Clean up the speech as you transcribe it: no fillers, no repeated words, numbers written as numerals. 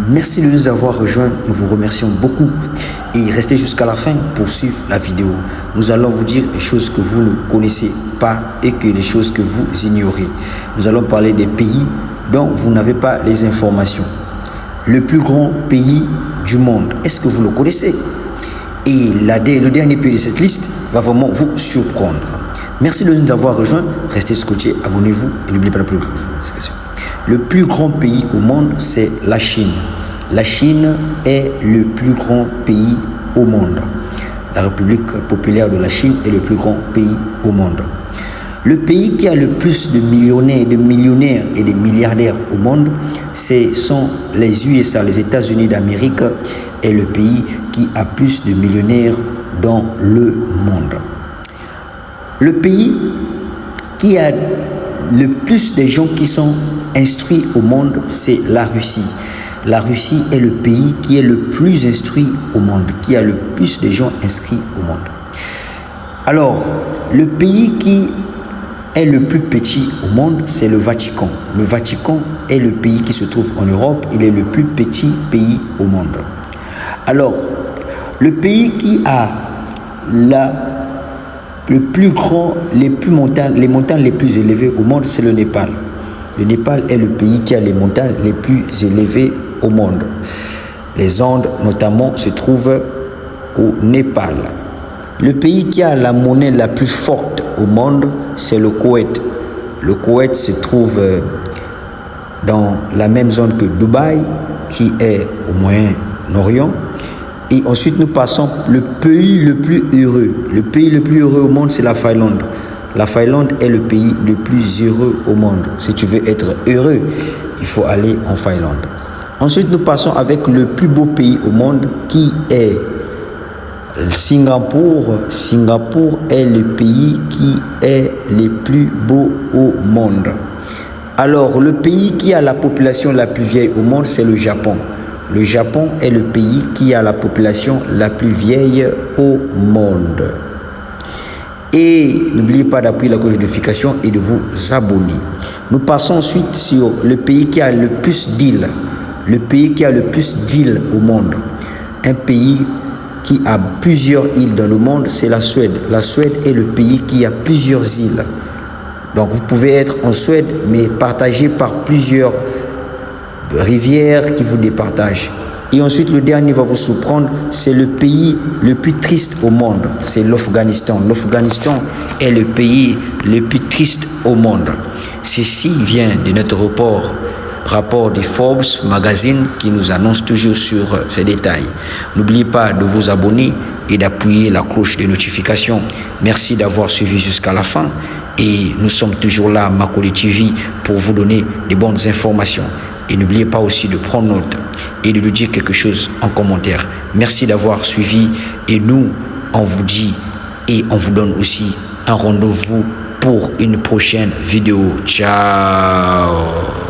Merci de nous avoir rejoints, nous vous remercions beaucoup et restez jusqu'à la fin pour suivre la vidéo. Nous allons vous dire les choses que vous ne connaissez pas et que les choses que vous ignorez. Nous allons parler des pays dont vous n'avez pas les informations. Le plus grand pays du monde, est-ce que vous le connaissez? Et le dernier pays de cette liste va vraiment vous surprendre. Merci de nous avoir rejoints, restez scotchés, abonnez-vous et n'oubliez pas la plus grande notification. Le plus grand pays au monde, c'est la Chine. La Chine est le plus grand pays au monde. La République populaire de la Chine est le plus grand pays au monde. Le pays qui a le plus de millionnaires et de milliardaires au monde, ce sont les USA, les États-Unis d'Amérique, est le pays qui a plus de millionnaires dans le monde. Le pays qui a le plus de gens qui sont instruits au monde, c'est la Russie. La Russie est le pays qui est le plus instruit au monde, qui a le plus de gens inscrits au monde. Alors, le pays qui est le plus petit au monde, c'est le Vatican. Le Vatican est le pays qui se trouve en Europe, il est le plus petit pays au monde. Alors, le pays qui a le plus grand, les montagnes les plus élevées au monde, c'est le Népal. Le Népal est le pays qui a les montagnes les plus élevées au monde. Les Andes, notamment, se trouvent au Népal. Le pays qui a la monnaie la plus forte au monde, c'est le Koweït. Le Koweït se trouve dans la même zone que Dubaï, qui est au Moyen-Orient. Et ensuite, nous passons le pays le plus heureux. Le pays le plus heureux au monde, c'est la Finlande. La Finlande est le pays le plus heureux au monde. Si tu veux être heureux, il faut aller en Finlande. Ensuite, nous passons avec le plus beau pays au monde qui est Singapour. Singapour est le pays qui est le plus beau au monde. Alors, le pays qui a la population la plus vieille au monde, c'est le Japon. Le Japon est le pays qui a la population la plus vieille au monde. Et n'oubliez pas d'appuyer la cloche de notification et de vous abonner. Nous passons ensuite sur le pays qui a le plus d'îles. Le pays qui a le plus d'îles au monde. Un pays qui a plusieurs îles dans le monde, c'est la Suède. La Suède est le pays qui a plusieurs îles. Donc vous pouvez être en Suède, mais partagé par plusieurs rivières qui vous départagent. Et ensuite, le dernier va vous surprendre, c'est le pays le plus triste au monde, c'est l'Afghanistan. L'Afghanistan est le pays le plus triste au monde. Ceci vient de notre rapport de Forbes Magazine qui nous annonce toujours sur ces détails. N'oubliez pas de vous abonner et d'appuyer la cloche de notification. Merci d'avoir suivi jusqu'à la fin. Et nous sommes toujours là, Makoli TV, pour vous donner des bonnes informations. Et n'oubliez pas aussi de prendre note et de nous dire quelque chose en commentaire. Merci d'avoir suivi et nous, on vous dit et on vous donne aussi un rendez-vous pour une prochaine vidéo. Ciao!